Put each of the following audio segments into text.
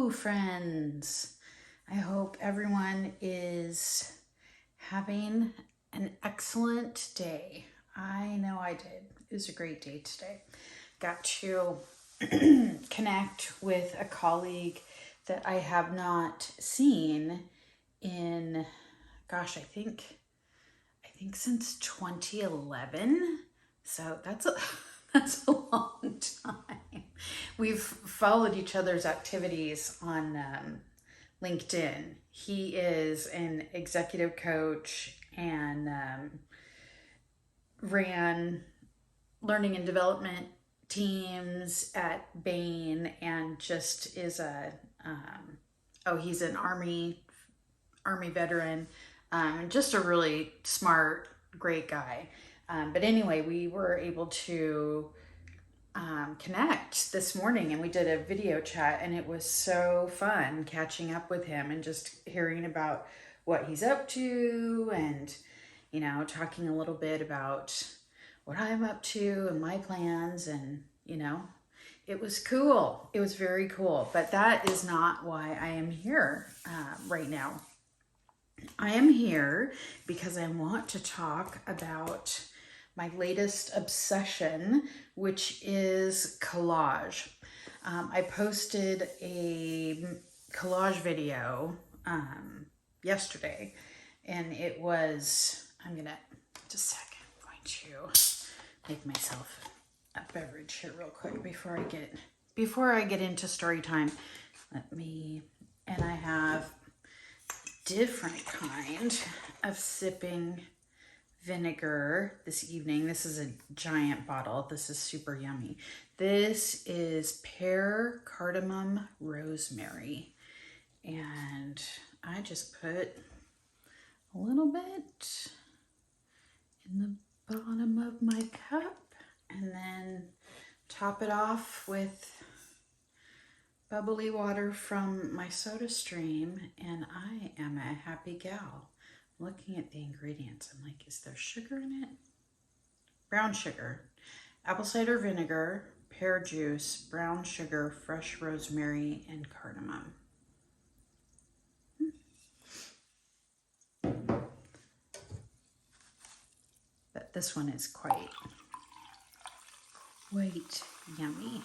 Hello, friends. I hope everyone is having an excellent day. I know I did. It was a great day today. Got to connect with a colleague that I have not seen in, gosh, I think since 2011. So that's a that's a long time. We've followed each other's activities on LinkedIn. He is an executive coach and ran learning and development teams at Bain, and just is he's an army veteran, just a really smart, great guy. But anyway, we were able to connect this morning, and we did a video chat, and it was so fun catching up with him and just hearing about what he's up to, and talking a little bit about what I'm up to and my plans, and it was cool. It was very cool. But that is not why I am here right now. I am here because I want to talk about my latest obsession, which is collage. I posted a collage video yesterday, and it was, I'm gonna, just a second, I'm going to make myself a beverage here real quick before I get into story time. And I have different kind of sipping vinegar this evening. This is a giant bottle. This is super yummy. This is pear, cardamom, rosemary. And I just put a little bit in the bottom of my cup, and then top it off with bubbly water from my soda stream, and I am a happy gal. Looking at the ingredients, I'm like, is there sugar in it? Brown sugar, apple cider vinegar, pear juice, brown sugar, fresh rosemary, and cardamom. But this one is quite yummy.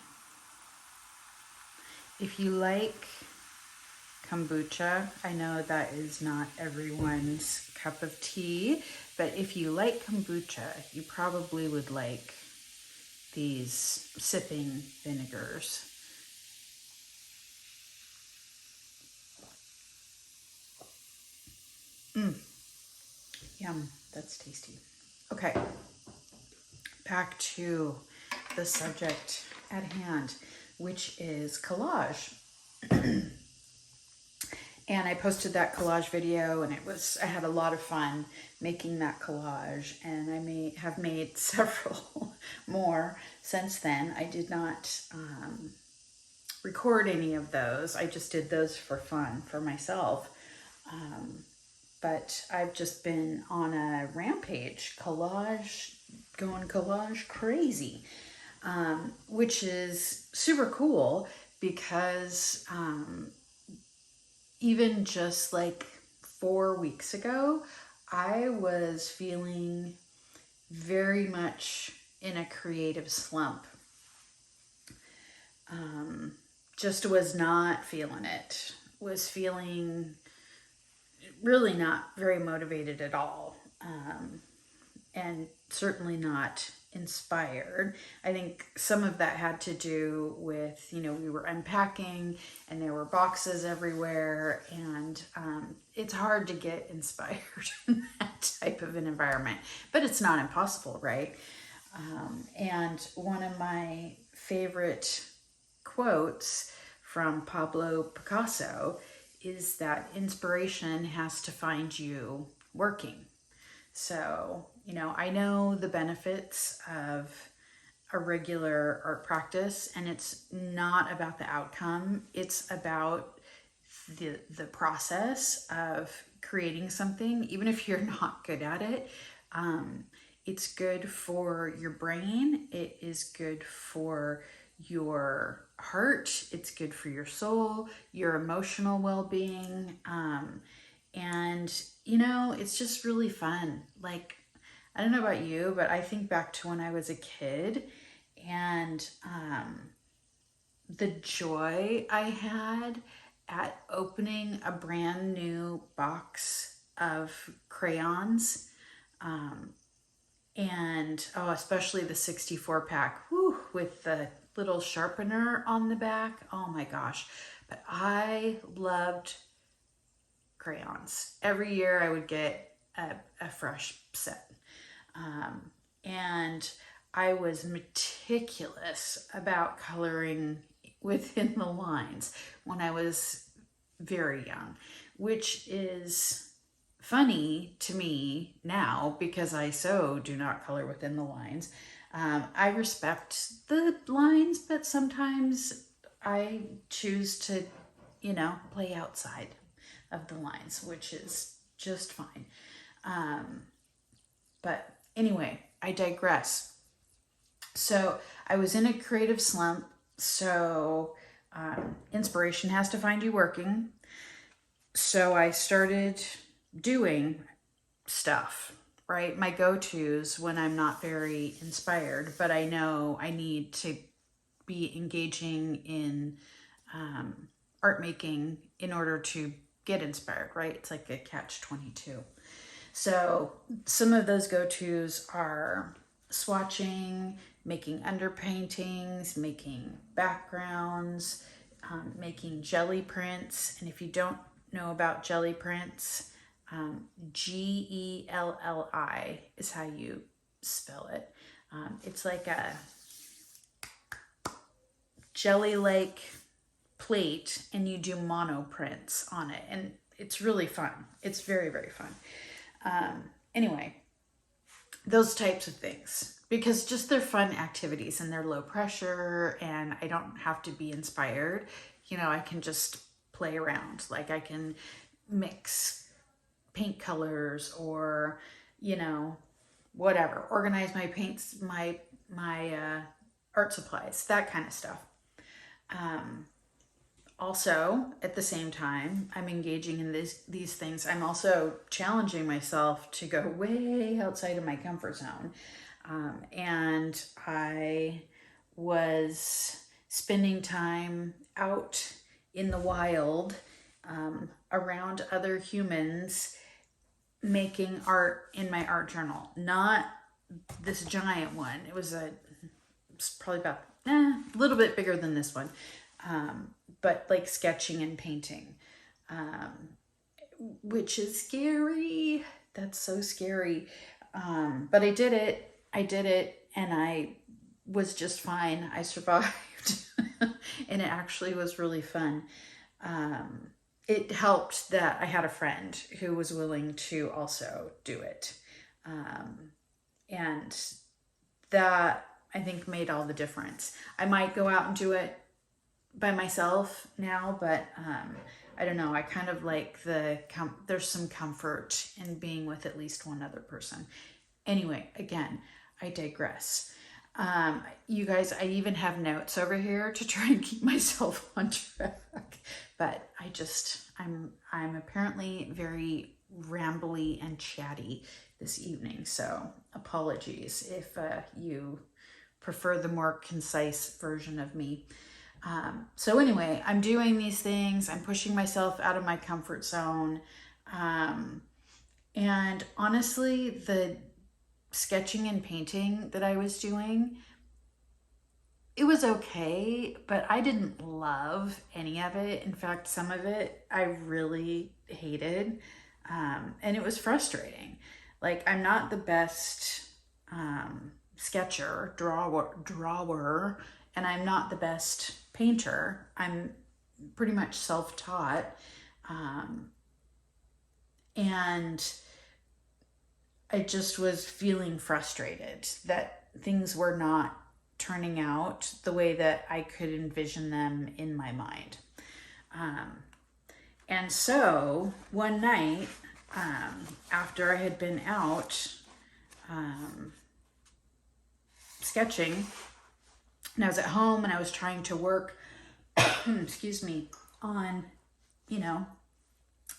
If you like kombucha, I know that is not everyone's cup of tea, but if you like kombucha, you probably would like these sipping vinegars. Yum, that's tasty. Okay, back to the subject at hand, which is collage. And I posted that collage video, and I had a lot of fun making that collage, and I have made several more since then. I did not record any of those. I just did those for fun for myself. But I've just been on a rampage, going collage crazy, which is super cool because even just like 4 weeks ago, I was feeling very much in a creative slump. Just was not feeling it. Was feeling really not very motivated at all. And certainly not inspired. I think some of that had to do with, we were unpacking and there were boxes everywhere, and it's hard to get inspired in that type of an environment, but it's not impossible, right? And one of my favorite quotes from Pablo Picasso is that inspiration has to find you working. So, I know the benefits of a regular art practice, and it's not about the outcome. It's about the process of creating something. Even if you're not good at it, it's good for your brain. It is good for your heart, it's good for your soul, your emotional well-being. And, you know, it's just really fun. Like, I don't know about you, but I think back to when I was a kid and the joy I had at opening a brand new box of crayons. And oh, especially the 64 pack, whew, with the little sharpener on the back. Oh my gosh. But I loved crayons. Every year I would get a fresh set. And I was meticulous about coloring within the lines when I was very young, which is funny to me now because I so do not color within the lines. I respect the lines, but sometimes I choose to, you know, play outside of the lines, which is just fine. But anyway, I digress. So I was in a creative slump. So inspiration has to find you working. So I started doing stuff, right? My go-tos when I'm not very inspired, but I know I need to be engaging in art making in order to get inspired, right? It's like a catch-22. So some of those go-tos are swatching, making underpaintings, making backgrounds, making jelly prints. And if you don't know about jelly prints, Gelli is how you spell it. It's like a jelly-like plate and you do mono prints on it. And it's really fun. It's very, very fun. Anyway, those types of things, because just they're fun activities and they're low pressure and I don't have to be inspired. You know, I can just play around. Like I can mix paint colors or, you know, whatever, organize my paints, my art supplies, that kind of stuff. Also, at the same time, I'm engaging in these things. I'm also challenging myself to go way outside of my comfort zone. And I was spending time out in the wild around other humans making art in my art journal. Not this giant one. It was probably about a little bit bigger than this one. But like sketching and painting, which is scary. That's so scary. But I did it, and I was just fine. I survived, and it actually was really fun. It helped that I had a friend who was willing to also do it. And that, I think, made all the difference. I might go out and do it by myself now, but I don't know. I kind of like there's some comfort in being with at least one other person. I'm again, I digress. You guys, I even have notes over here to try and keep myself on track, but I'm apparently very rambly and chatty this evening. So apologies if you prefer the more concise version of me. So anyway, I'm doing these things. I'm pushing myself out of my comfort zone. And honestly, the sketching and painting that I was doing, it was okay, but I didn't love any of it. In fact, some of it I really hated. And it was frustrating. Like, I'm not the best sketcher, drawer, and I'm not the best painter. I'm pretty much self-taught. And I just was feeling frustrated that things were not turning out the way that I could envision them in my mind. And so one night, after I had been out sketching, and I was at home and I was trying to work excuse me, on, you know,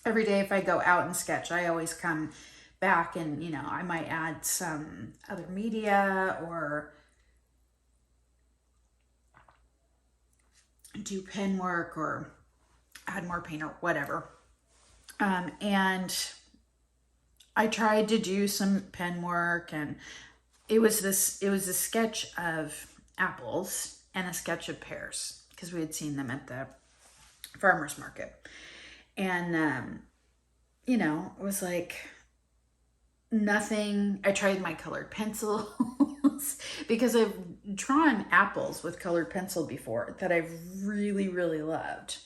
every day if I go out and sketch, I always come back and, you know, I might add some other media or do pen work or add more paint or whatever. And I tried to do some pen work, and it was a sketch of apples and a sketch of pears because we had seen them at the farmer's market. And, you know, it was like nothing. I tried my colored pencils because I've drawn apples with colored pencil before that I've really, really loved.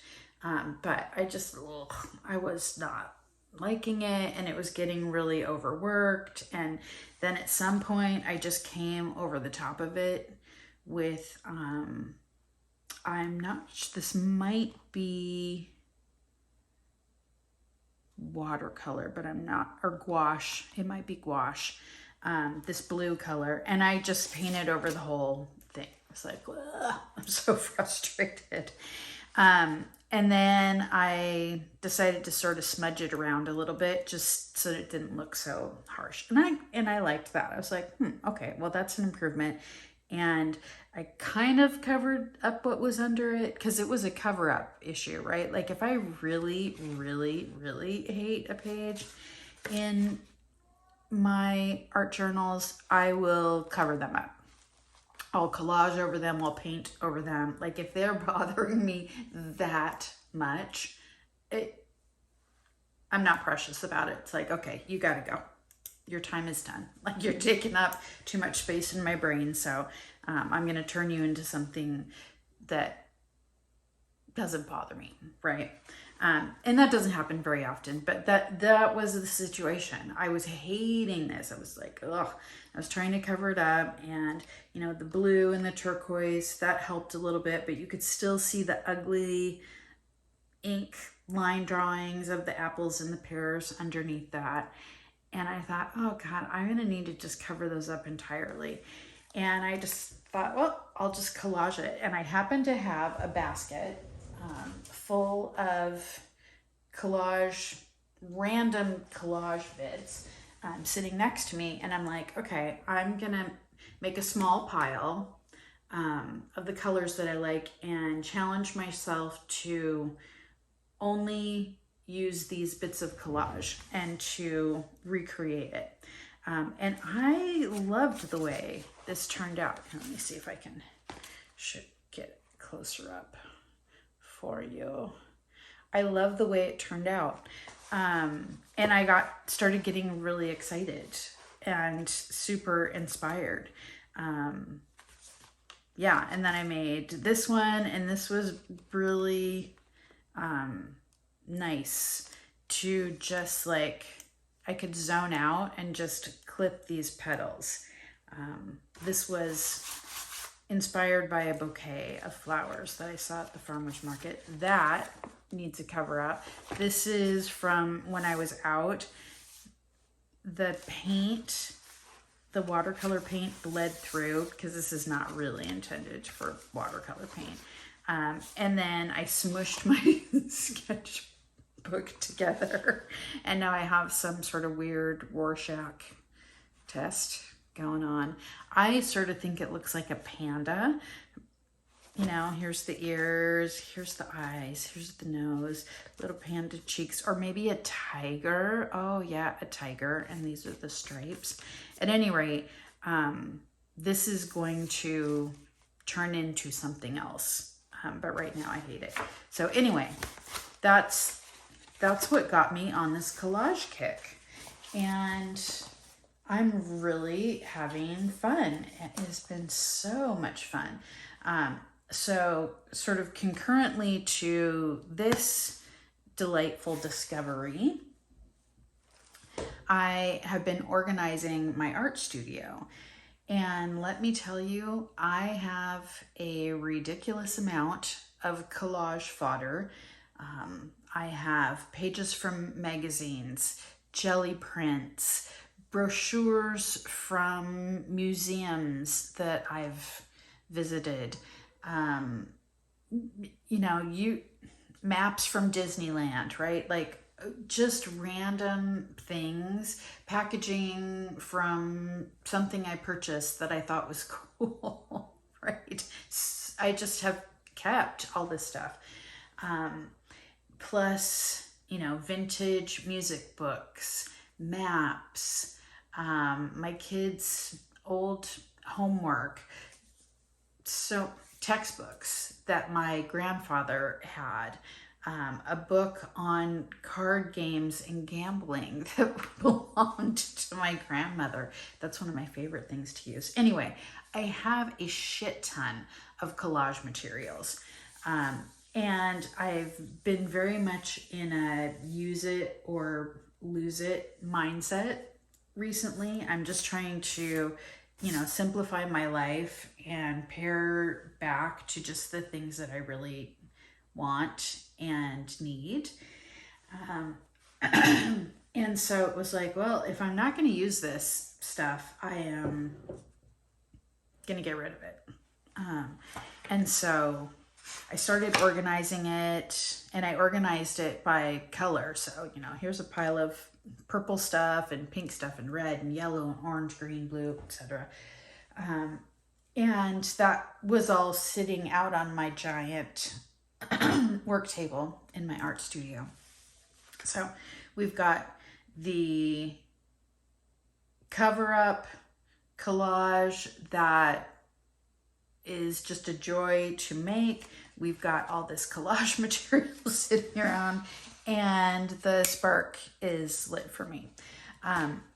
But I was not liking it, and it was getting really overworked. And then at some point I just came over the top of it with, this might be watercolor, but I'm not, or gouache, it might be gouache, this blue color. And I just painted over the whole thing. I was like, ugh, I'm so frustrated. And then I decided to sort of smudge it around a little bit just so it didn't look so harsh. And I liked that. I was like, okay, well, that's an improvement. And I kind of covered up what was under it because it was a cover up issue, right? Like if I really, really, really hate a page in my art journals, I will cover them up. I'll collage over them, I'll paint over them. Like if they're bothering me that much, I'm not precious about it. It's like, okay, you gotta go. Your time is done. Like you're taking up too much space in my brain. So I'm gonna turn you into something that doesn't bother me, right? And that doesn't happen very often, but that was the situation. I was hating this. I was like, ugh. I was trying to cover it up, and you know, the blue and the turquoise, that helped a little bit, but you could still see the ugly ink line drawings of the apples and the pears underneath that. And I thought, oh God, I'm gonna need to just cover those up entirely. And I just thought, well, I'll just collage it. And I happened to have a basket full of random collage bits sitting next to me. And I'm like, okay, I'm gonna make a small pile of the colors that I like and challenge myself to only use these bits of collage and to recreate it. And I loved the way this turned out. Let me see if I should get it closer up for you. I love the way it turned out. And I started getting really excited and super inspired. Yeah, and then I made this one, and this was really nice to just like, I could zone out and just clip these petals. This was inspired by a bouquet of flowers that I saw at the farmer's market. That needs a cover up. This is from when I was out. The paint, the watercolor paint bled through because this is not really intended for watercolor paint. And then I smushed my sketchbook together, and now I have some sort of weird Rorschach test going on. I sort of think it looks like a panda. You know, here's the ears, here's the eyes, here's the nose, little panda cheeks, or maybe a tiger. Oh yeah, a tiger, and these are the stripes. At any rate, this is going to turn into something else, but right now I hate it. So anyway, that's what got me on this collage kick, and I'm really having fun. It has been so much fun. So sort of concurrently to this delightful discovery, I have been organizing my art studio. And let me tell you, I have a ridiculous amount of collage fodder. I have pages from magazines, jelly prints, brochures from museums that I've visited, you know, maps from Disneyland, right? Like just random things, packaging from something I purchased that I thought was cool, right? I just have kept all this stuff. Plus, you know, vintage music books, maps, my kids' old homework, so textbooks that my grandfather had, a book on card games and gambling that belonged to my grandmother. That's one of my favorite things to use. Anyway, I have a shit ton of collage materials. And I've been very much in a use it or lose it mindset recently. I'm just trying to, you know, simplify my life and pare back to just the things that I really want and need. And so it was like, well, if I'm not going to use this stuff, I am going to get rid of it. And so I started organizing it, and I organized it by color. So, you know, here's a pile of purple stuff and pink stuff and red and yellow and orange, green, blue, etc. And that was all sitting out on my giant work table in my art studio. So we've got the cover up collage that is just a joy to make. We've got all this collage material sitting around, and the spark is lit for me.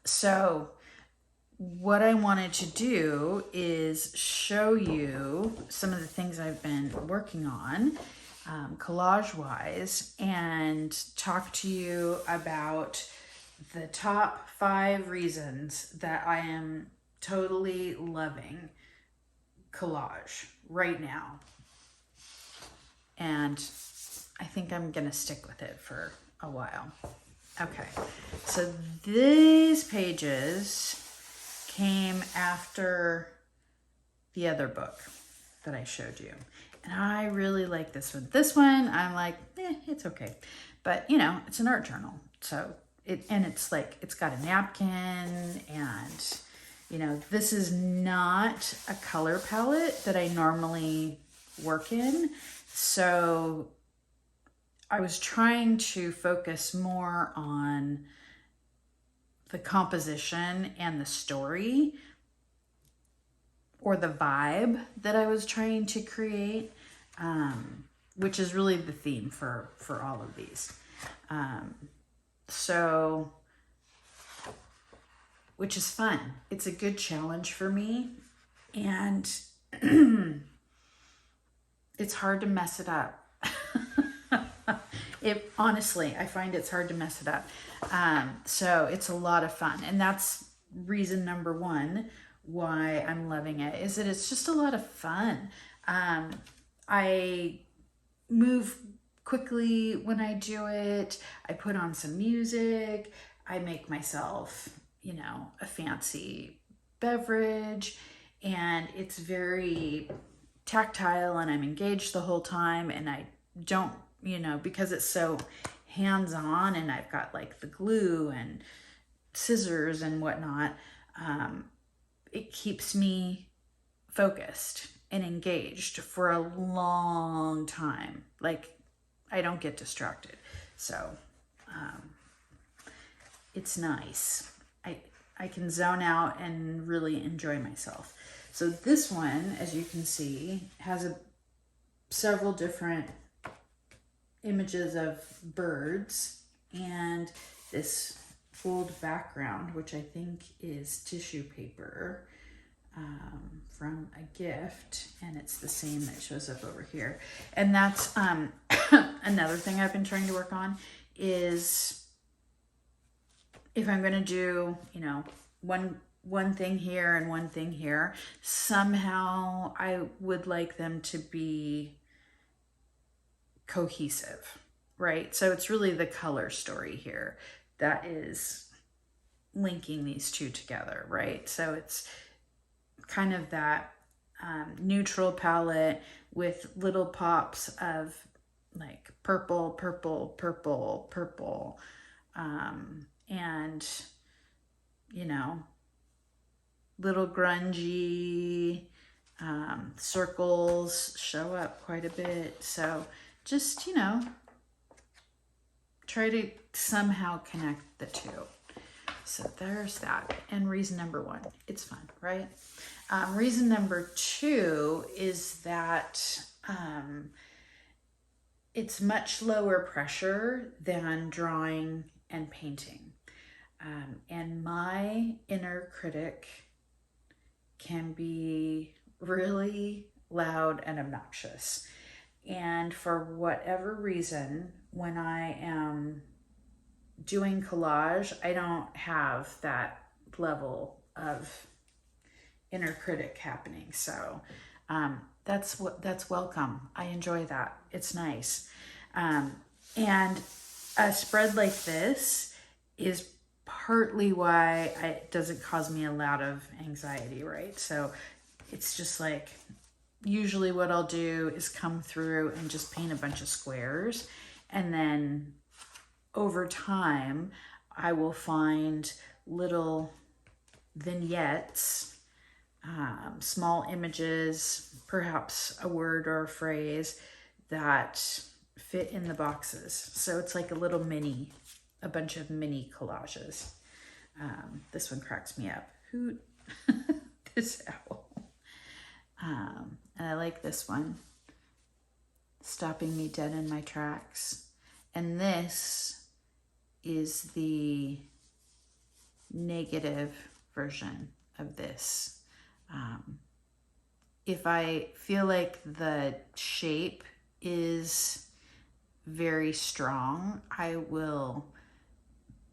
So what I wanted to do is show you some of the things I've been working on, collage wise, and talk to you about the top 5 reasons that I am totally loving collage right now. And I think I'm gonna stick with it for a while. Okay, so these pages came after the other book that I showed you. And I really like this one. This one, I'm like, it's okay. But, you know, it's an art journal. So, it's like, it's got a napkin, and, you know, this is not a color palette that I normally work in. So I was trying to focus more on the composition and the story, or the vibe that I was trying to create, which is really the theme for all of these. So, which is fun. It's a good challenge for me, and it's hard to mess it up. Honestly, I find it's hard to mess it up. So it's a lot of fun. And that's reason number 1 why I'm loving it, is that it's just a lot of fun. I move quickly when I do it. I put on some music. I make myself, you know, a fancy beverage, and it's very tactile, and I'm engaged the whole time, and I don't, you know, because it's so hands-on, and I've got like the glue and scissors and whatnot, it keeps me focused and engaged for a long time. Like, I don't get distracted. So it's nice. I can zone out and really enjoy myself. So this one, as you can see, has several different images of birds, and this gold background, which I think is tissue paper from a gift, and it's the same that shows up over here. And that's another thing I've been trying to work on, is if I'm going to do, you know, one thing here and one thing here, somehow I would like them to be cohesive, right? So it's really the color story here that is linking these two together, right? So it's kind of that neutral palette with little pops of like purple, purple, purple, purple, and, you know, little grungy circles show up quite a bit. So just, you know, try to somehow connect the two. So there's that. And reason number one, it's fun, right? Reason number two is that it's much lower pressure than drawing and painting. And my inner critic can be really loud and obnoxious. And for whatever reason, when I am doing collage, I don't have that level of inner critic happening. So that's welcome. I enjoy that. It's nice. And a spread like this is partly why it doesn't cause me a lot of anxiety, right? So it's just like, usually what I'll do is come through and just paint a bunch of squares. And then over time, I will find little vignettes, small images, perhaps a word or a phrase that fit in the boxes. So it's like a bunch of mini collages. This one cracks me up. Hoot. This owl. And I like this one. Stopping me dead in my tracks. And this is the negative version of this. If I feel like the shape is very strong, I will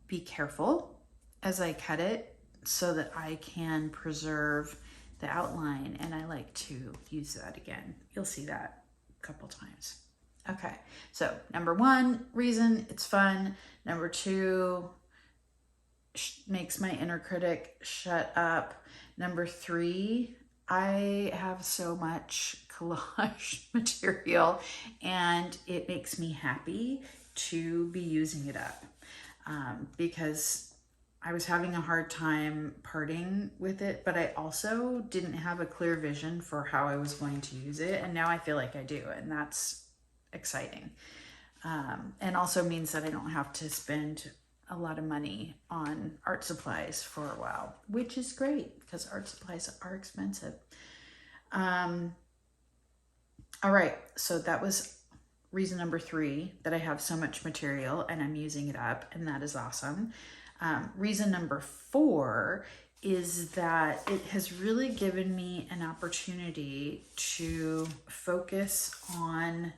be careful as I cut it so that I can preserve the outline, and I like to use that again. You'll see that a couple times. Okay, so number one reason, it's fun. Number two, makes my inner critic shut up. Number three, I have so much collage material and it makes me happy to be using it up, because I was having a hard time parting with it, but I also didn't have a clear vision for how I was going to use it. And now I feel like I do, and that's exciting. And also means that I don't have to spend a lot of money on art supplies for a while, which is great because art supplies are expensive. All right, so that was reason number three, that I have so much material and I'm using it up, and that is awesome. Reason number four is that it has really given me an opportunity to focus on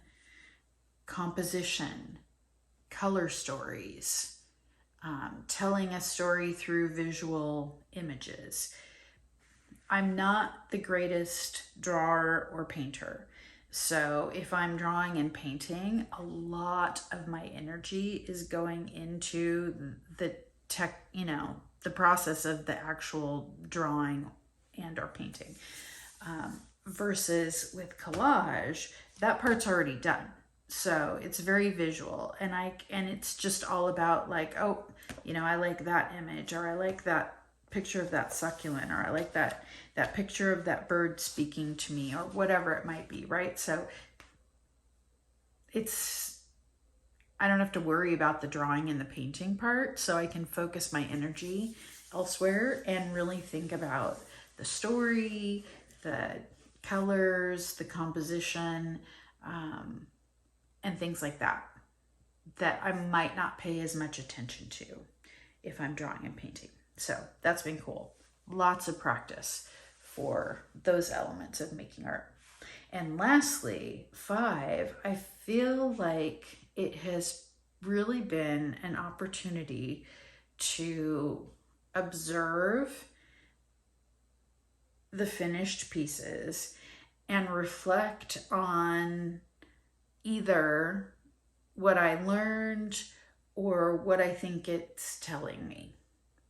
composition, color stories, telling a story through visual images. I'm not the greatest drawer or painter. So if I'm drawing and painting, a lot of my energy is going into the the process of the actual drawing and or painting. Versus with collage, that part's already done. So it's very visual, and it's just all about like, oh, I like that image, or I like that picture of that succulent, or I like that picture of that bird speaking to me, or whatever it might be, right? So I don't have to worry about the drawing and the painting part, so I can focus my energy elsewhere and really think about the story, the colors, the composition, and things like that I might not pay as much attention to if I'm drawing and painting. So that's been cool. Lots of practice for those elements of making art. And lastly, 5, I feel like it has really been an opportunity to observe the finished pieces and reflect on either what I learned or what I think it's telling me,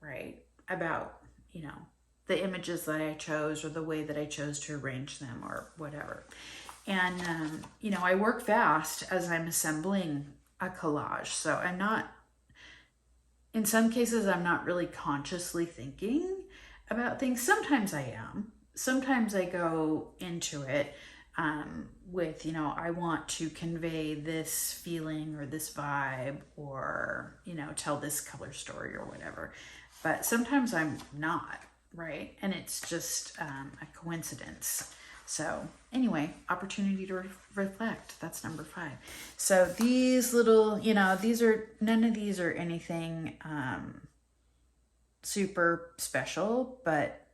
right? About, the images that I chose or the way that I chose to arrange them or whatever. And, you know, I work fast as I'm assembling a collage. So I'm not, in some cases, I'm not really consciously thinking about things. Sometimes I am. Sometimes I go into it with, you know, I want to convey this feeling or this vibe or, you know, tell this color story or whatever. But sometimes I'm not, right? And it's just a coincidence. So anyway, opportunity to reflect. That's number 5. So these little, you know, none of these are anything super special, but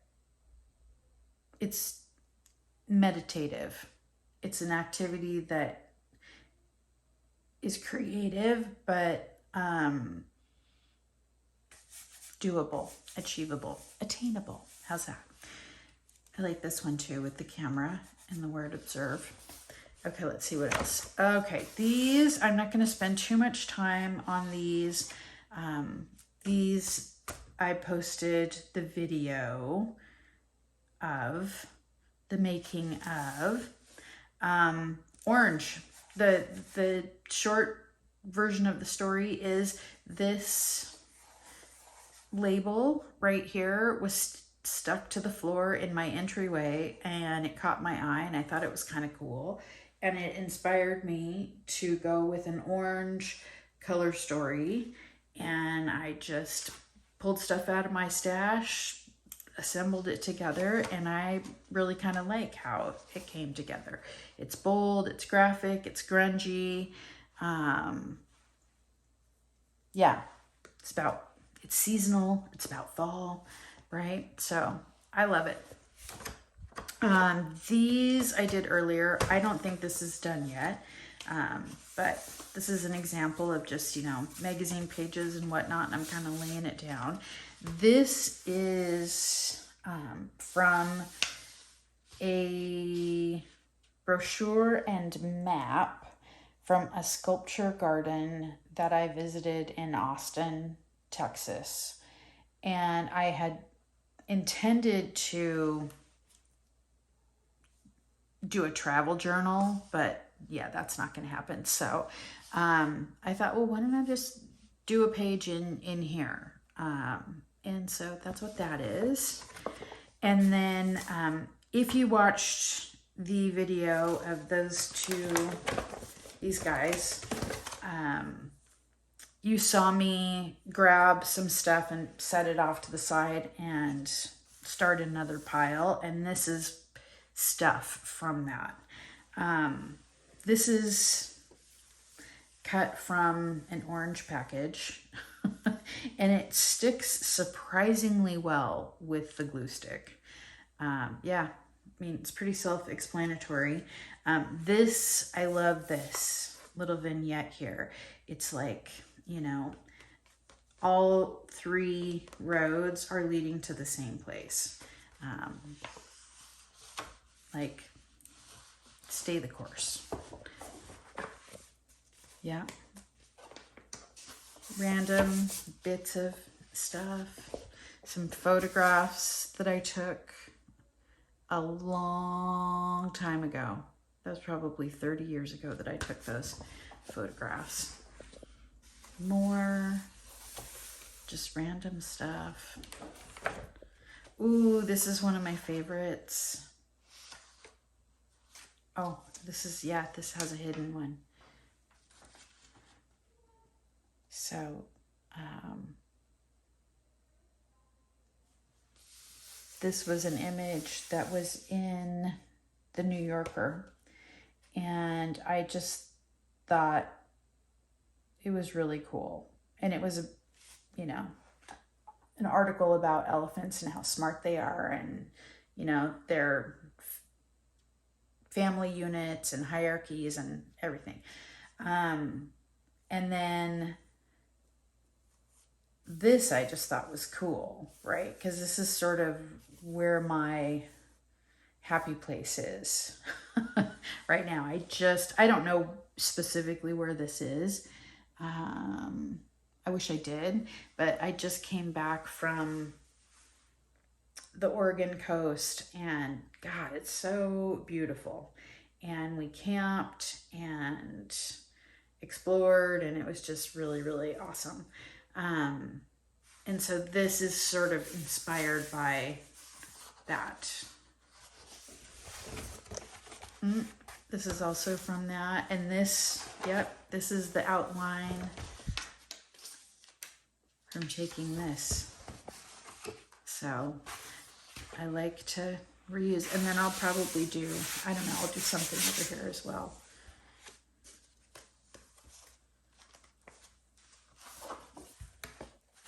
it's meditative. It's an activity that is creative, but doable, achievable, attainable. How's that? I like this one too with the camera and the word observe. Okay, let's see what else. Okay, these, I'm not going to spend too much time on these. These, I posted the video of the making of orange. The short version of the story is this label right here was stuck to the floor in my entryway, and it caught my eye, and I thought it was kind of cool, and it inspired me to go with an orange color story. And I just pulled stuff out of my stash, assembled it together, and I really kind of like how it came together. It's bold, it's graphic, it's grungy. Yeah, it's seasonal, it's about fall, right? So I love it. These I did earlier. I don't think this is done yet, but this is an example of just, you know, magazine pages and whatnot, and I'm kind of laying it down. This is from a brochure and map from a sculpture garden that I visited in Austin, Texas. And I had intended to do a travel journal, but yeah, that's not going to happen. So I thought, well, why don't I just do a page in here? And so that's what that is. And then if you watched the video of these guys, you saw me grab some stuff and set it off to the side and start another pile. And this is stuff from that. This is cut from an orange package and it sticks surprisingly well with the glue stick. Yeah, I mean, it's pretty self-explanatory. I love this little vignette here. It's like, you know, all 3 roads are leading to the same place. Like, stay the course. Yeah. Random bits of stuff. Some photographs that I took a long time ago. That was probably 30 years ago that I took those photographs. More just random stuff. Ooh, this is one of my favorites. Oh, this has a hidden one. So, this was an image that was in the New Yorker, and I just thought it was really cool. And it was an article about elephants and how smart they are, and, you know, their family units and hierarchies and everything. And then this I just thought was cool, right? Because this is sort of where my happy place is right now. I don't know specifically where this is. I wish I did, but I just came back from the Oregon coast, and God, it's so beautiful. and we camped and explored, and it was just really, really awesome. And so this is sort of inspired by that. This is also from that. And this, yep, this is the outline from taking this. So I like to reuse, and then I'll probably do, I don't know, I'll do something over here as well.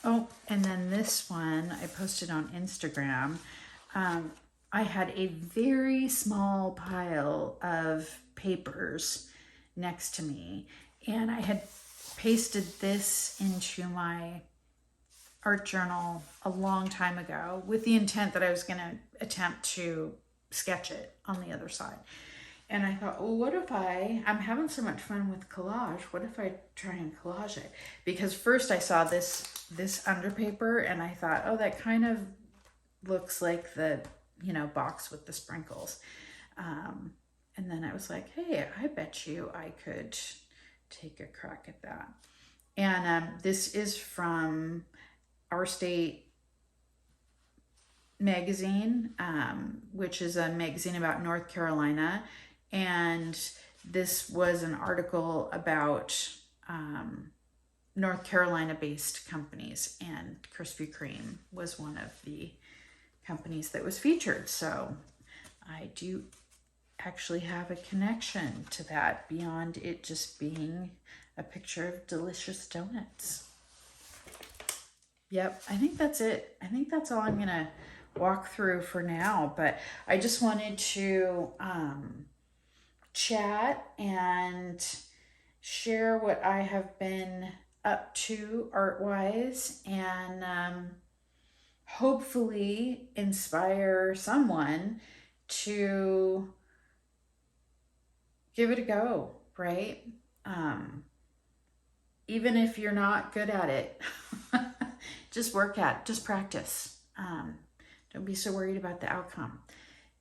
Oh, and then this one I posted on Instagram. I had a very small pile of papers next to me, and I had pasted this into my art journal a long time ago with the intent that I was going to attempt to sketch it on the other side. And I thought, well, what if I'm having so much fun with collage, what if I try and collage it? Because first I saw this underpaper, and I thought, oh, that kind of looks like the, you know, box with the sprinkles. And then I was like, hey, I bet you I could take a crack at that. And this is from Our State magazine, which is a magazine about North Carolina. And this was an article about North Carolina-based companies, and Krispy Kreme was one of the companies that was featured. So I do actually have a connection to that beyond it just being a picture of delicious donuts. Yep, I think that's it. I think that's all I'm gonna walk through for now, but I just wanted to chat and share what I have been up to art-wise, and hopefully inspire someone to give it a go, right? Even if you're not good at it, just work at it, just practice. Don't be so worried about the outcome.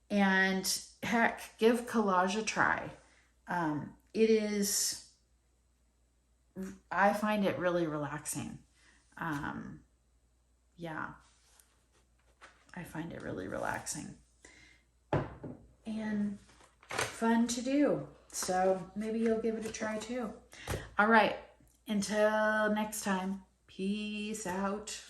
And heck, give collage a try. It is, I find it really relaxing. Yeah, I find it really relaxing and fun to do. So maybe you'll give it a try too. All right, until next time, peace out.